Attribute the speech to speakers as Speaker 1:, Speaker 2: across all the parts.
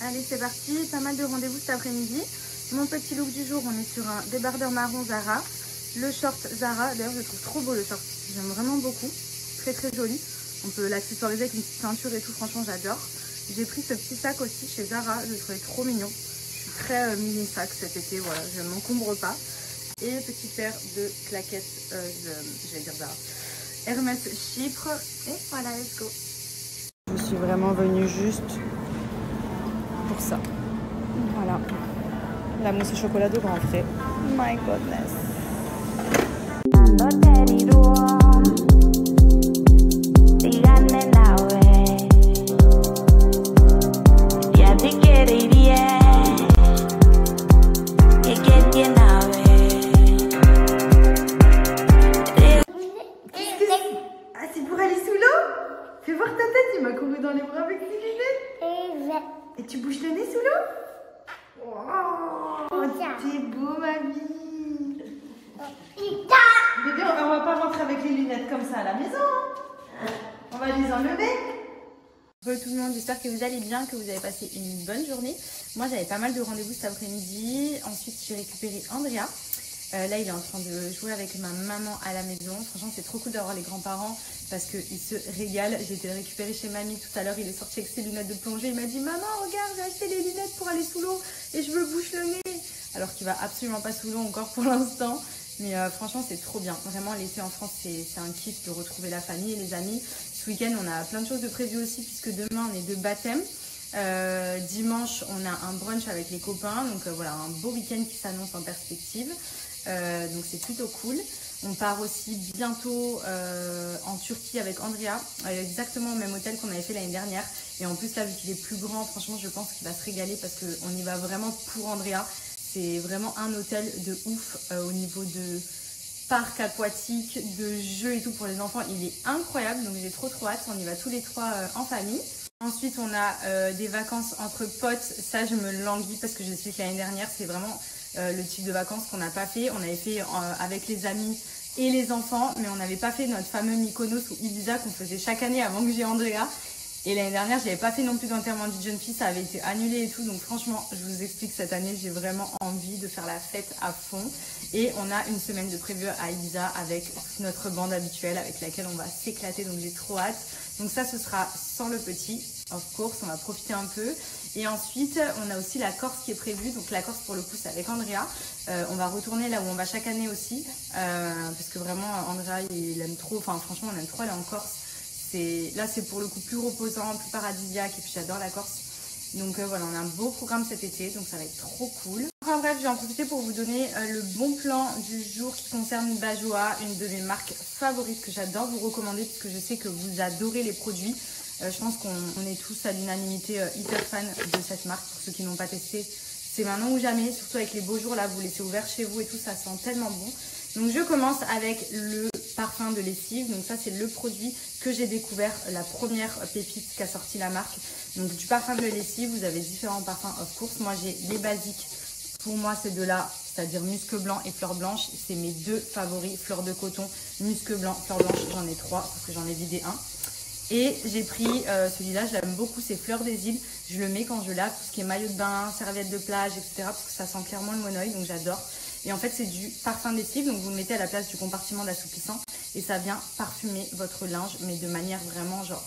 Speaker 1: Allez, c'est parti, pas mal de rendez-vous cet après-midi. Mon petit look du jour, on est sur un débardeur marron Zara. Le short Zara, d'ailleurs je trouve trop beau le short, j'aime vraiment beaucoup. Très très joli. On peut l'accessoriser avec une petite ceinture et tout, franchement j'adore. J'ai pris ce petit sac aussi chez Zara, je le trouvais trop mignon. Je suis très mini sac cet été, voilà, je ne m'encombre pas. Et petite paire de claquettes, je vais dire Zara. Hermès Chypre. Et voilà, let's go. Je suis vraiment venue juste pour ça. Voilà. La mousse au chocolat de grand frais. My goodness. Ah, c'est pour aller sous l'eau? Fais voir ta tête, il m'a couru dans les bras avec ses lunettes. Et tu bouges le nez sous l'eau? Oh, t'es beau, ma vie. Bébé, on va pas rentrer avec les lunettes comme ça à la maison. Hein. On va les enlever. Bonjour tout le monde, j'espère que vous allez bien, que vous avez passé une bonne journée. Moi, j'avais pas mal de rendez-vous cet après-midi. Ensuite, j'ai récupéré Andrea. Là, il est en train de jouer avec ma maman à la maison. Franchement, c'est trop cool d'avoir les grands-parents parce qu'ils se régalent. J'ai été le récupérer chez mamie tout à l'heure. Il est sorti avec ses lunettes de plongée. Il m'a dit « Maman, regarde, j'ai acheté les lunettes pour aller sous l'eau et je me bouche le nez. » Alors qu'il va absolument pas sous l'eau encore pour l'instant. Mais franchement, c'est trop bien. Vraiment, l'été en France, c'est un kiff de retrouver la famille et les amis. Ce week-end, on a plein de choses de prévues aussi puisque demain, on est de baptême. Dimanche, on a un brunch avec les copains. Donc voilà, un beau week-end qui s'annonce en perspective. Donc c'est plutôt cool. On part aussi bientôt en Turquie avec Andrea, exactement au même hôtel qu'on avait fait l'année dernière. Et en plus là, vu qu'il est plus grand, franchement je pense qu'il va se régaler parce qu'on y va vraiment pour Andrea. C'est vraiment un hôtel de ouf au niveau de parc aquatique, de jeux et tout pour les enfants. Il est incroyable, donc j'ai trop hâte. On y va tous les trois en famille. Ensuite on a des vacances entre potes. Ça je me languis parce que je sais que l'année dernière c'est vraiment le type de vacances qu'on n'a pas fait. On avait fait avec les amis et les enfants, mais on n'avait pas fait notre fameux Mykonos ou Ibiza qu'on faisait chaque année avant que j'ai Andrea. Et l'année dernière, je n'avais pas fait non plus d'enterrement de jeune fille, ça avait été annulé et tout. Donc franchement, je vous explique, cette année, j'ai vraiment envie de faire la fête à fond. Et on a une semaine de prévu à Ibiza avec notre bande habituelle avec laquelle on va s'éclater. Donc j'ai trop hâte. Donc ça, ce sera sans le petit, of course, on va profiter un peu. Et ensuite, on a aussi la Corse qui est prévue. Donc la Corse, pour le coup, c'est avec Andrea. On va retourner là où on va chaque année aussi. Parce que vraiment, Andrea, il aime trop. Enfin, franchement, on aime trop aller en Corse. Là, c'est pour le coup plus reposant, plus paradisiaque. Et puis, j'adore la Corse. Donc voilà, on a un beau programme cet été. Donc ça va être trop cool. Enfin bref, je vais en profiter pour vous donner le bon plan du jour qui concerne Bajoa. Une de mes marques favorites que j'adore vous recommander. Puisque je sais que vous adorez les produits. Je pense qu'on est tous à l'unanimité hyper fans de cette marque. Pour ceux qui n'ont pas testé, c'est maintenant ou jamais. Surtout avec les beaux jours là, vous laissez ouvert chez vous et tout, ça sent tellement bon. Donc je commence avec le parfum de lessive. Donc ça c'est le produit que j'ai découvert, la première pépite qu'a sorti la marque. Donc du parfum de lessive, vous avez différents parfums of course. Moi j'ai les basiques. Pour moi ces deux-là, c'est-à-dire musc blanc et fleur blanche, c'est mes deux favoris. Fleur de coton, musc blanc, fleur blanche, j'en ai trois parce que j'en ai vidé un. Et j'ai pris celui-là, je l'aime beaucoup, c'est Fleur des Îles. Je le mets quand je lave tout ce qui est maillot de bain, serviette de plage, etc. Parce que ça sent clairement le monoeil, donc j'adore. Et en fait, c'est du parfum de lessive, donc vous le mettez à la place du compartiment d'assouplissant. Et ça vient parfumer votre linge, mais de manière vraiment genre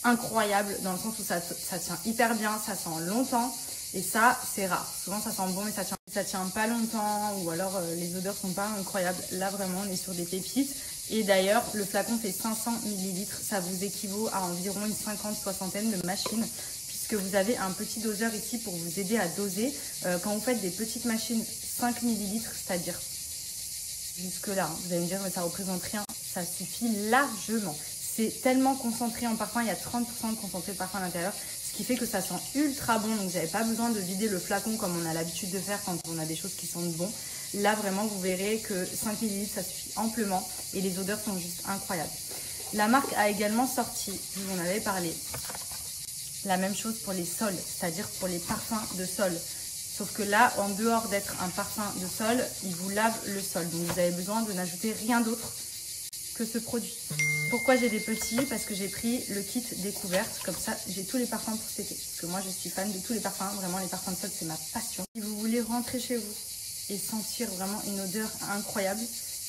Speaker 1: incroyable, dans le sens où ça tient hyper bien, ça sent longtemps. Et ça, c'est rare. Souvent, ça sent bon, mais ça tient pas longtemps. Ou alors, les odeurs sont pas incroyables. Là, vraiment, on est sur des pépites. Et d'ailleurs, le flacon fait 500 ml. Ça vous équivaut à environ une 50-60aine de machines. Puisque vous avez un petit doseur ici pour vous aider à doser. Quand vous faites des petites machines, 5 ml, c'est-à-dire jusque là, hein, vous allez me dire, mais ça représente rien. Ça suffit largement. C'est tellement concentré en parfum. Il y a 30% de concentré de parfum à l'intérieur. Ce qui fait que ça sent ultra bon. Donc, vous n'avez pas besoin de vider le flacon comme on a l'habitude de faire quand on a des choses qui sentent bon. Là, vraiment, vous verrez que 5 ml, ça suffit amplement. Et les odeurs sont juste incroyables. La marque a également sorti, je vous en avais parlé, la même chose pour les sols, c'est-à-dire pour les parfums de sol. Sauf que là, en dehors d'être un parfum de sol, il vous lave le sol. Donc, vous avez besoin de n'ajouter rien d'autre que ce produit. Pourquoi j'ai des petits? Parce que j'ai pris le kit découverte, comme ça j'ai tous les parfums pour cet été. Parce que moi je suis fan de tous les parfums, vraiment les parfums de sol c'est ma passion. Si vous voulez rentrer chez vous et sentir vraiment une odeur incroyable,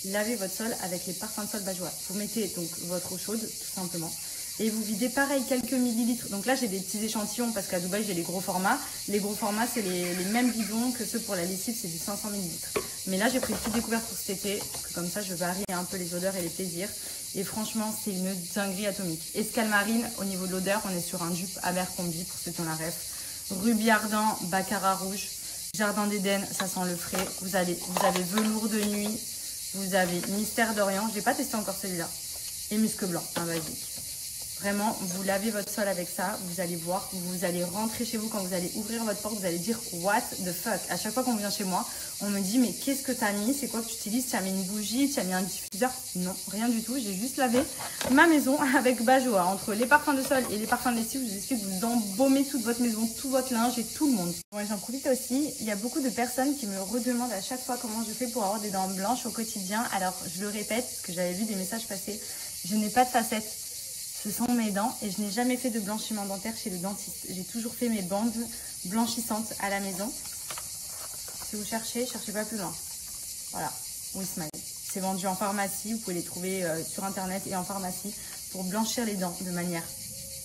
Speaker 1: lavez votre sol avec les parfums de sol Bajoa. Vous mettez donc votre eau chaude tout simplement. Et vous videz pareil quelques millilitres. Donc là j'ai des petits échantillons parce qu'à Dubaï j'ai les gros formats. Les gros formats c'est les mêmes bidons que ceux pour la lessive, c'est du 500 millilitres. Mais là j'ai pris le kit découverte pour cet été, parce que comme ça je varie un peu les odeurs et les plaisirs. Et franchement c'est une dinguerie atomique. Escale marine, au niveau de l'odeur, on est sur un dupe Abercrombie pour ceux qui ont la ref. Rubis ardent, baccarat rouge, jardin d'Éden, ça sent le frais. Vous avez velours de nuit, vous avez mystère d'Orient, je n'ai pas testé encore celui-là. Et musc blanc, un basique. Vraiment, vous lavez votre sol avec ça, vous allez voir, vous allez rentrer chez vous, quand vous allez ouvrir votre porte, vous allez dire what the fuck. À chaque fois qu'on vient chez moi, on me dit mais qu'est-ce que t'as mis? C'est quoi que tu utilises? Tu as mis une bougie? Tu as mis un diffuseur? Non, rien du tout. J'ai juste lavé ma maison avec Bajoa. Entre les parfums de sol et les parfums de lessive, je vous explique, vous embaumez toute votre maison, tout votre linge et tout le monde. Bon, j'en profite aussi, il y a beaucoup de personnes qui me redemandent à chaque fois comment je fais pour avoir des dents blanches au quotidien. Alors je le répète, parce que j'avais vu des messages passer, je n'ai pas de facettes. Ce sont mes dents et je n'ai jamais fait de blanchiment dentaire chez le dentiste. J'ai toujours fait mes bandes blanchissantes à la maison. Si vous cherchez, cherchez pas plus loin. Voilà, WeSmile. C'est vendu en pharmacie, vous pouvez les trouver sur internet et en pharmacie pour blanchir les dents de manière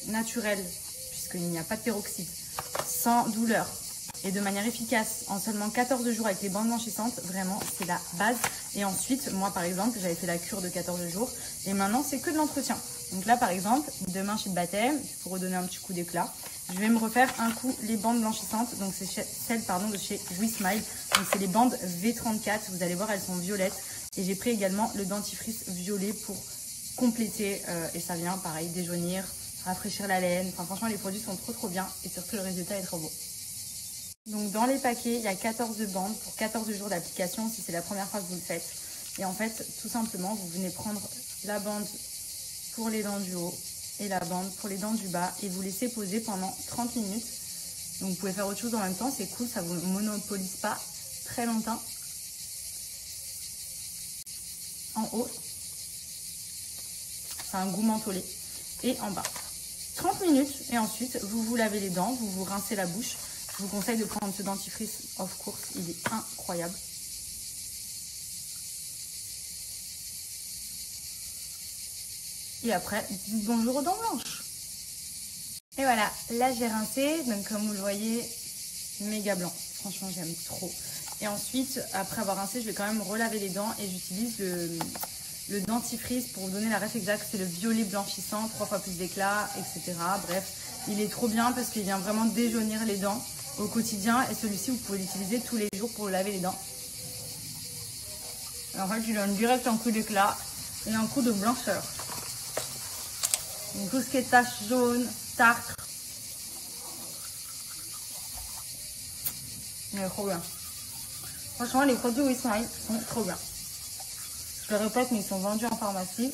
Speaker 1: naturelle, puisqu'il n'y a pas de peroxyde, sans douleur et de manière efficace en seulement 14 jours avec les bandes blanchissantes. Vraiment, c'est la base. Et ensuite, moi par exemple, j'avais fait la cure de 14 jours et maintenant c'est que de l'entretien. Donc là par exemple, demain chez le baptême, pour redonner un petit coup d'éclat, je vais me refaire un coup les bandes blanchissantes. Donc c'est celles de chez WeSmile. Donc c'est les bandes V34, vous allez voir elles sont violettes. Et j'ai pris également le dentifrice violet pour compléter et ça vient pareil déjaunir, rafraîchir la laine. Enfin franchement les produits sont trop bien et surtout le résultat est trop beau. Donc dans les paquets, il y a 14 bandes pour 14 jours d'application si c'est la première fois que vous le faites. Et en fait, tout simplement, vous venez prendre la bande pour les dents du haut et la bande pour les dents du bas et vous laissez poser pendant 30 minutes. Donc vous pouvez faire autre chose en même temps, c'est cool, ça ne vous monopolise pas très longtemps. En haut, c'est un goût mentholé. Et en bas, 30 minutes et ensuite vous vous lavez les dents, vous vous rincez la bouche. Je vous conseille de prendre ce dentifrice of course, il est incroyable. Et après, dites bonjour aux dents blanches. Et voilà, là j'ai rincé, donc comme vous le voyez, méga blanc. Franchement, j'aime trop. Et ensuite, après avoir rincé, je vais quand même relaver les dents et j'utilise le dentifrice pour vous donner la ref exacte. C'est le violet blanchissant, 3 fois plus d'éclat, etc. Bref, il est trop bien parce qu'il vient vraiment déjaunir les dents au quotidien. Et celui-ci, vous pouvez l'utiliser tous les jours pour laver les dents. Et en fait, il donne direct un coup d'éclat et un coup de blancheur. Donc tout ce qui est taches jaunes, tartre. Il est trop bien. Franchement, les produits WeSmile sont trop bien. Je le répète, mais ils sont vendus en pharmacie.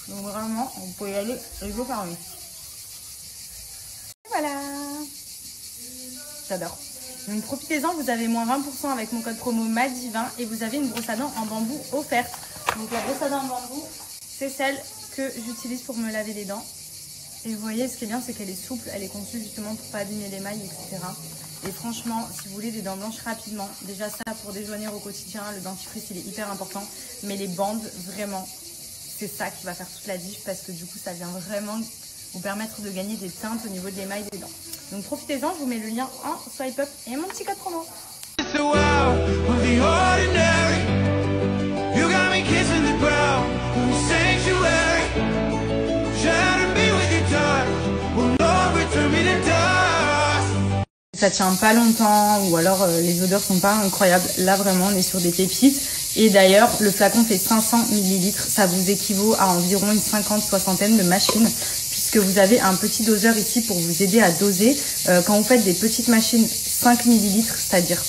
Speaker 1: Donc vraiment, vous pouvez y aller les yeux fermés. Voilà. J'adore. Donc profitez-en, vous avez moins 20% avec mon code promo MADIVIN et vous avez une brosse à dents en bambou offerte. Donc la brosse à dents en bambou, c'est celle que j'utilise pour me laver les dents. Et vous voyez, ce qui est bien, c'est qu'elle est souple, elle est conçue justement pour pas abîmer l'émail, etc. Et franchement, si vous voulez des dents blanches rapidement, déjà ça pour déjaunir au quotidien, le dentifrice il est hyper important. Mais les bandes, vraiment, c'est ça qui va faire toute la diff parce que du coup, ça vient vraiment vous permettre de gagner des teintes au niveau de l'émail des dents. Donc profitez-en, je vous mets le lien en swipe up et mon petit code promo. Ça tient pas longtemps ou alors les odeurs sont pas incroyables. Là vraiment on est sur des pépites. Et d'ailleurs le flacon fait 500 ml. Ça vous équivaut à environ une 50-60aine de machines. Puisque vous avez un petit doseur ici pour vous aider à doser. Quand vous faites des petites machines 5 ml, c'est-à-dire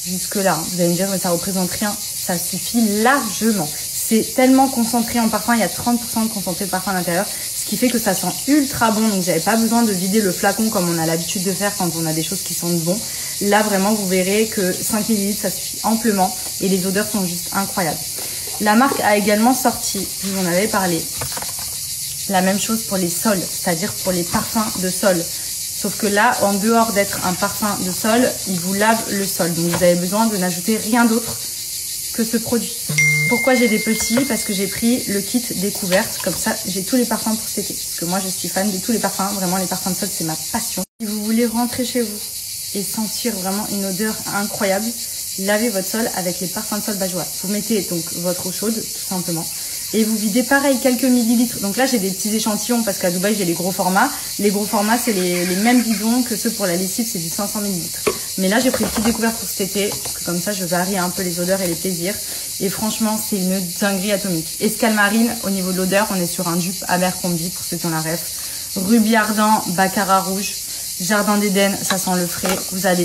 Speaker 1: jusque là, vous allez me dire mais ça représente rien. Ça suffit largement. C'est tellement concentré en parfum, il y a 30% de concentré de parfum à l'intérieur. Ce qui fait que ça sent ultra bon, donc vous n'avez pas besoin de vider le flacon comme on a l'habitude de faire quand on a des choses qui sentent bon. Là vraiment vous verrez que 5 ml ça suffit amplement et les odeurs sont juste incroyables. La marque a également sorti, je vous en avais parlé, la même chose pour les sols, c'est-à-dire pour les parfums de sol. Sauf que là, en dehors d'être un parfum de sol, il vous lave le sol. Donc vous avez besoin de n'ajouter rien d'autre que ce produit. Pourquoi j'ai des petits? Parce que j'ai pris le kit découverte. Comme ça, j'ai tous les parfums pour cet été. Parce que moi, je suis fan de tous les parfums. Vraiment, les parfums de sol, c'est ma passion. Si vous voulez rentrer chez vous et sentir vraiment une odeur incroyable, lavez votre sol avec les parfums de sol Bajoa. Vous mettez donc votre eau chaude, tout simplement. Et vous videz pareil quelques millilitres. Donc là, j'ai des petits échantillons parce qu'à Dubaï, j'ai les gros formats. Les gros formats, c'est les mêmes bidons que ceux pour la lessive, c'est du 500 millilitres. Mais là, j'ai pris le petit découverte pour cet été. Parce que comme ça, je varie un peu les odeurs et les plaisirs. Et franchement, c'est une dinguerie atomique. Escale marine, au niveau de l'odeur, on est sur un dupe Abercrombie, pour ceux qui ont la ref. Rubis ardent, baccarat rouge. Jardin d'Éden, ça sent le frais. Vous avez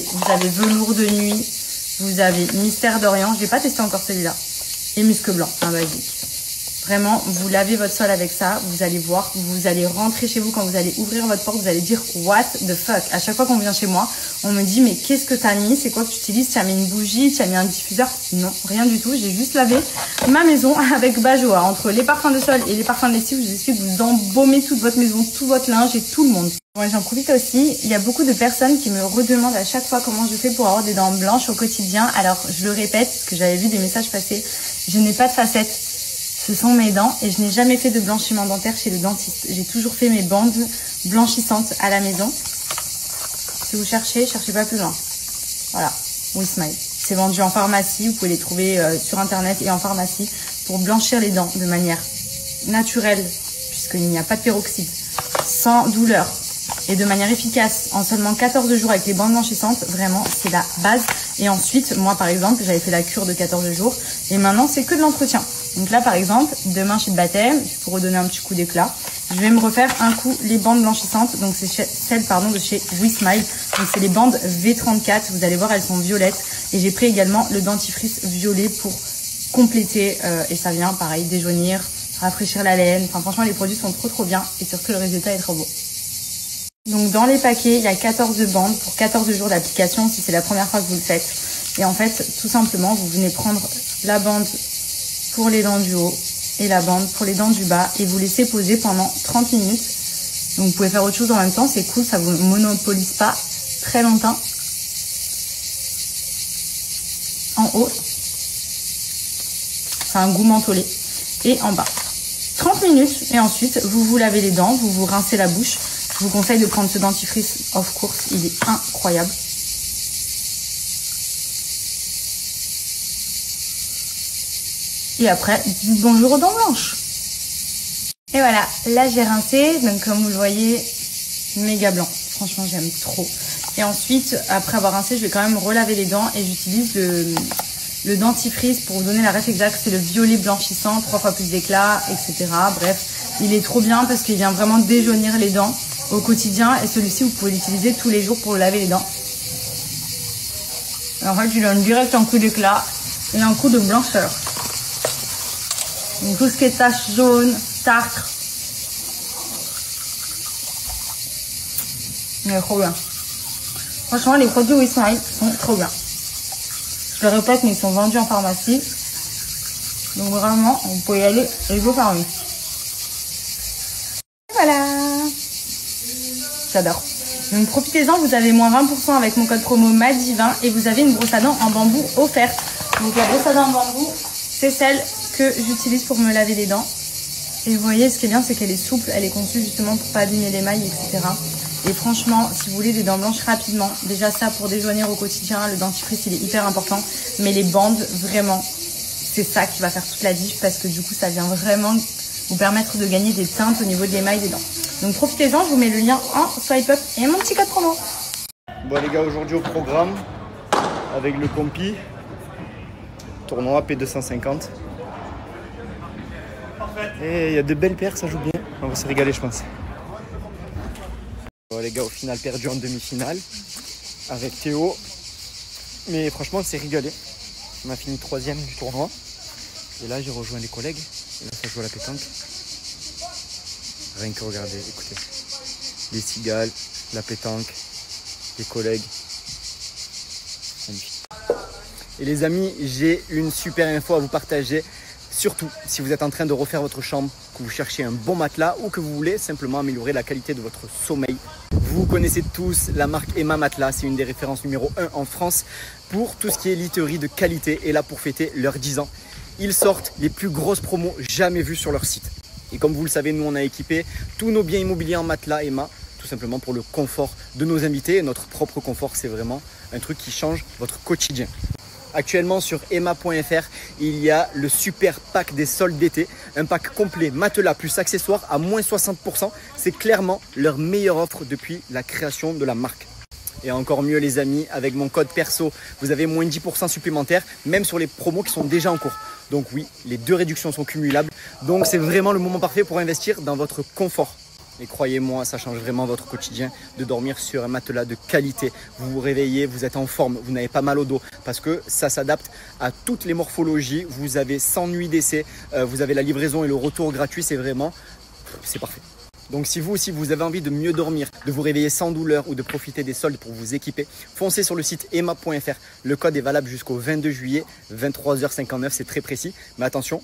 Speaker 1: velours de nuit. Vous avez mystère d'Orient. Je n'ai pas testé encore celui-là. Et musc blanc, un basique. Vraiment, vous lavez votre sol avec ça, vous allez voir, vous allez rentrer chez vous, quand vous allez ouvrir votre porte, vous allez dire what the fuck. À chaque fois qu'on vient chez moi, on me dit mais qu'est-ce que t'as mis? C'est quoi que tu utilises? Tu as mis une bougie? Tu as mis un diffuseur? Non, rien du tout. J'ai juste lavé ma maison avec Bajoa. Entre les parfums de sol et les parfums de lessive, je vous explique, vous embaumez toute votre maison, tout votre linge et tout le monde. Bon, j'en profite aussi, il y a beaucoup de personnes qui me redemandent à chaque fois comment je fais pour avoir des dents blanches au quotidien. Alors, je le répète, parce que j'avais vu des messages passer, je n'ai pas de facettes. Ce sont mes dents et je n'ai jamais fait de blanchiment dentaire chez le dentiste. J'ai toujours fait mes bandes blanchissantes à la maison. Si vous cherchez pas plus loin. Voilà, WeSmile. C'est vendu en pharmacie, vous pouvez les trouver sur internet et en pharmacie pour blanchir les dents de manière naturelle, puisqu'il n'y a pas de peroxyde, sans douleur et de manière efficace en seulement 14 jours avec les bandes blanchissantes. Vraiment, c'est la base. Et ensuite, moi par exemple, j'avais fait la cure de 14 jours et maintenant c'est que de l'entretien. Donc là, par exemple, demain chez le baptême, pour redonner un petit coup d'éclat, je vais me refaire un coup les bandes blanchissantes. Donc c'est celles de chez WeSmile. Donc c'est les bandes V34. Vous allez voir, elles sont violettes. Et j'ai pris également le dentifrice violet pour compléter. Et ça vient, pareil, déjaunir, rafraîchir la laine. Enfin, franchement, les produits sont trop bien. Et surtout, le résultat est trop beau. Donc dans les paquets, il y a 14 bandes pour 14 jours d'application si c'est la première fois que vous le faites. Et en fait, tout simplement, vous venez prendre la bande pour les dents du haut et la bande pour les dents du bas et vous laissez poser pendant 30 minutes. Donc vous pouvez faire autre chose en même temps, c'est cool, ça vous monopolise pas très longtemps. En haut, c'est un goût mentholé et en bas. 30 minutes et ensuite vous vous lavez les dents, vous vous rincez la bouche. Je vous conseille de prendre ce dentifrice of course, il est incroyable. Et après, dites bonjour aux dents blanches. Et voilà, là j'ai rincé, donc comme vous le voyez, méga blanc. Franchement, j'aime trop. Et ensuite, après avoir rincé, je vais quand même relaver les dents et j'utilise le dentifrice pour vous donner la ref exacte. C'est le violet blanchissant, 3 fois plus d'éclat, etc. Bref, il est trop bien parce qu'il vient vraiment déjaunir les dents au quotidien. Et celui-ci, vous pouvez l'utiliser tous les jours pour laver les dents. Et en fait, il donne direct un coup d'éclat et un coup de blancheur. Donc tout ce qui est taches jaunes, tartre. Mais trop bien. Franchement, les produits WeSmile sont trop bien. Je le répète, mais ils sont vendus en pharmacie. Donc vraiment, vous pouvez y aller les jours par nuit. Voilà. J'adore. Donc profitez-en, vous avez moins 20% avec mon code promo MADI20 et vous avez une brosse à dents en bambou offerte. Donc la brosse à dents en bambou, c'est celle que j'utilise pour me laver les dents. Et vous voyez, ce qui est bien, c'est qu'elle est souple, elle est conçue justement pour pas abîmer l'émail, etc. Et franchement, si vous voulez des dents blanches rapidement, déjà ça pour déjaunir au quotidien, le dentifrice il est hyper important. Mais les bandes, vraiment, c'est ça qui va faire toute la diff parce que du coup, ça vient vraiment vous permettre de gagner des teintes au niveau de l'émail des dents. Donc profitez-en, je vous mets le lien en swipe up et mon petit code promo.
Speaker 2: Bon les gars, aujourd'hui au programme, avec le compi, tournoi P250. Et il y a de belles paires, ça joue bien. On va se régaler, je pense. Bon les gars, au final perdu en demi-finale avec Théo. Mais franchement, on s'est régalé. On a fini 3e du tournoi. Et là, j'ai rejoint les collègues. Et là, ça joue à la pétanque. Rien que regarder, écoutez. Les cigales, la pétanque, les collègues. Magnifique. Et les amis, j'ai une super info à vous partager Surtout si vous êtes en train de refaire votre chambre, que vous cherchez un bon matelas ou que vous voulez simplement améliorer la qualité de votre sommeil. Vous connaissez tous la marque Emma Matelas, c'est une des références numéro 1 en France pour tout ce qui est literie de qualité et là pour fêter leurs 10 ans. Ils sortent les plus grosses promos jamais vues sur leur site. Et comme vous le savez, nous on a équipé tous nos biens immobiliers en matelas Emma, tout simplement pour le confort de nos invités. Et notre propre confort, c'est vraiment un truc qui change votre quotidien. Actuellement sur emma.fr, il y a le super pack des soldes d'été, un pack complet matelas plus accessoires à moins 60%. C'est clairement leur meilleure offre depuis la création de la marque. Et encore mieux les amis, avec mon code perso, vous avez moins 10% supplémentaires, même sur les promos qui sont déjà en cours. Donc oui, les deux réductions sont cumulables. Donc c'est vraiment le moment parfait pour investir dans votre confort. Et croyez-moi, ça change vraiment votre quotidien de dormir sur un matelas de qualité. Vous vous réveillez, vous êtes en forme, vous n'avez pas mal au dos parce que ça s'adapte à toutes les morphologies. Vous avez 100 nuits d'essai, vous avez la livraison et le retour gratuit, c'est parfait. Donc si vous aussi vous avez envie de mieux dormir, de vous réveiller sans douleur ou de profiter des soldes pour vous équiper, foncez sur le site emma.fr. Le code est valable jusqu'au 22 juillet, 23h59, c'est très précis. Mais attention,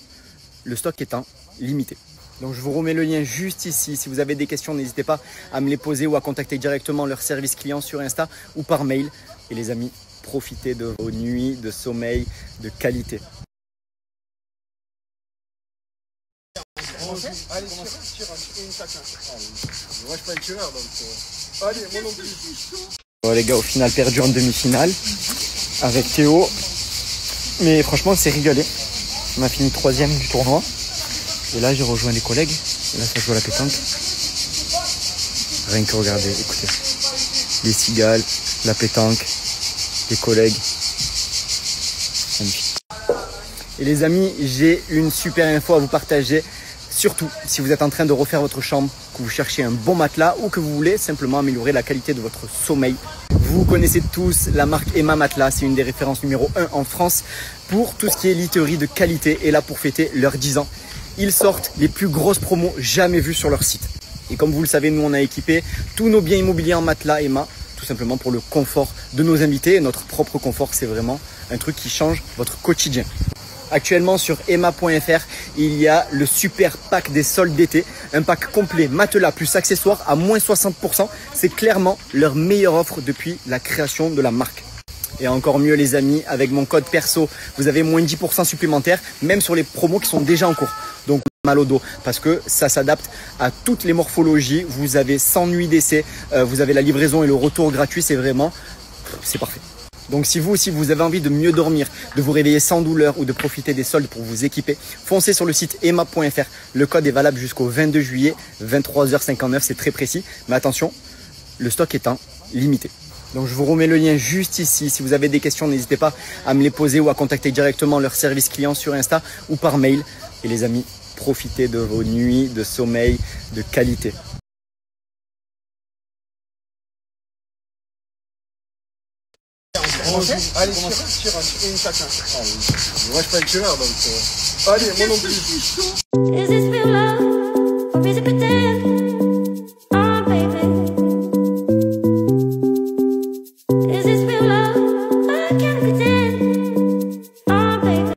Speaker 2: le stock étant limité. Donc je vous remets le lien juste ici. Si vous avez des questions, n'hésitez pas à me les poser ou à contacter directement leur service client sur Insta ou par mail. Et les amis, profitez de vos nuits de sommeil de qualité.
Speaker 3: Allez, tire une chacun. Moi, je suis pas le tireur, donc... Allez, moi non plus.
Speaker 2: Bon, les gars, au final, perdu en demi-finale avec Théo. Mais franchement, c'est rigolé. On a fini 3e du tournoi. Et là, j'ai rejoint des collègues. Et là, ça joue à la pétanque. Rien que regarder, écoutez. Les cigales, la pétanque, les collègues. Magnifique. Et les amis, j'ai une super info à vous partager. Surtout si vous êtes en train de refaire votre chambre, que vous cherchez un bon matelas ou que vous voulez simplement améliorer la qualité de votre sommeil. Vous connaissez tous la marque Emma Matelas, c'est une des références numéro 1 en France pour tout ce qui est literie de qualité et là pour fêter leurs 10 ans. Ils sortent les plus grosses promos jamais vues sur leur site. Et comme vous le savez, nous on a équipé tous nos biens immobiliers en matelas Emma, tout simplement pour le confort de nos invités. Et notre propre confort, c'est vraiment un truc qui change votre quotidien. Actuellement sur emma.fr, il y a le super pack des soldes d'été, un pack complet matelas plus accessoires à moins 60%. C'est clairement leur meilleure offre depuis la création de la marque. Et encore mieux les amis, avec mon code perso, vous avez moins 10% supplémentaires, même sur les promos qui sont déjà en cours. Donc mal au dos, parce que ça s'adapte à toutes les morphologies. Vous avez 100 nuits d'essai, vous avez la livraison et le retour gratuit, c'est parfait. Donc si vous aussi vous avez envie de mieux dormir, de vous réveiller sans douleur ou de profiter des soldes pour vous équiper, foncez sur le site emma.fr. Le code est valable jusqu'au 22 juillet, 23h59, c'est très précis. Mais attention, le stock étant limité. Donc je vous remets le lien juste ici. Si vous avez des questions, n'hésitez pas à me les poser ou à contacter directement leur service client sur Insta ou par mail. Et les amis, profitez de vos nuits de sommeil de qualité.
Speaker 3: Allez, tire une chacun. Moi, je suis pas le tireur, donc... Allez, moi non plus.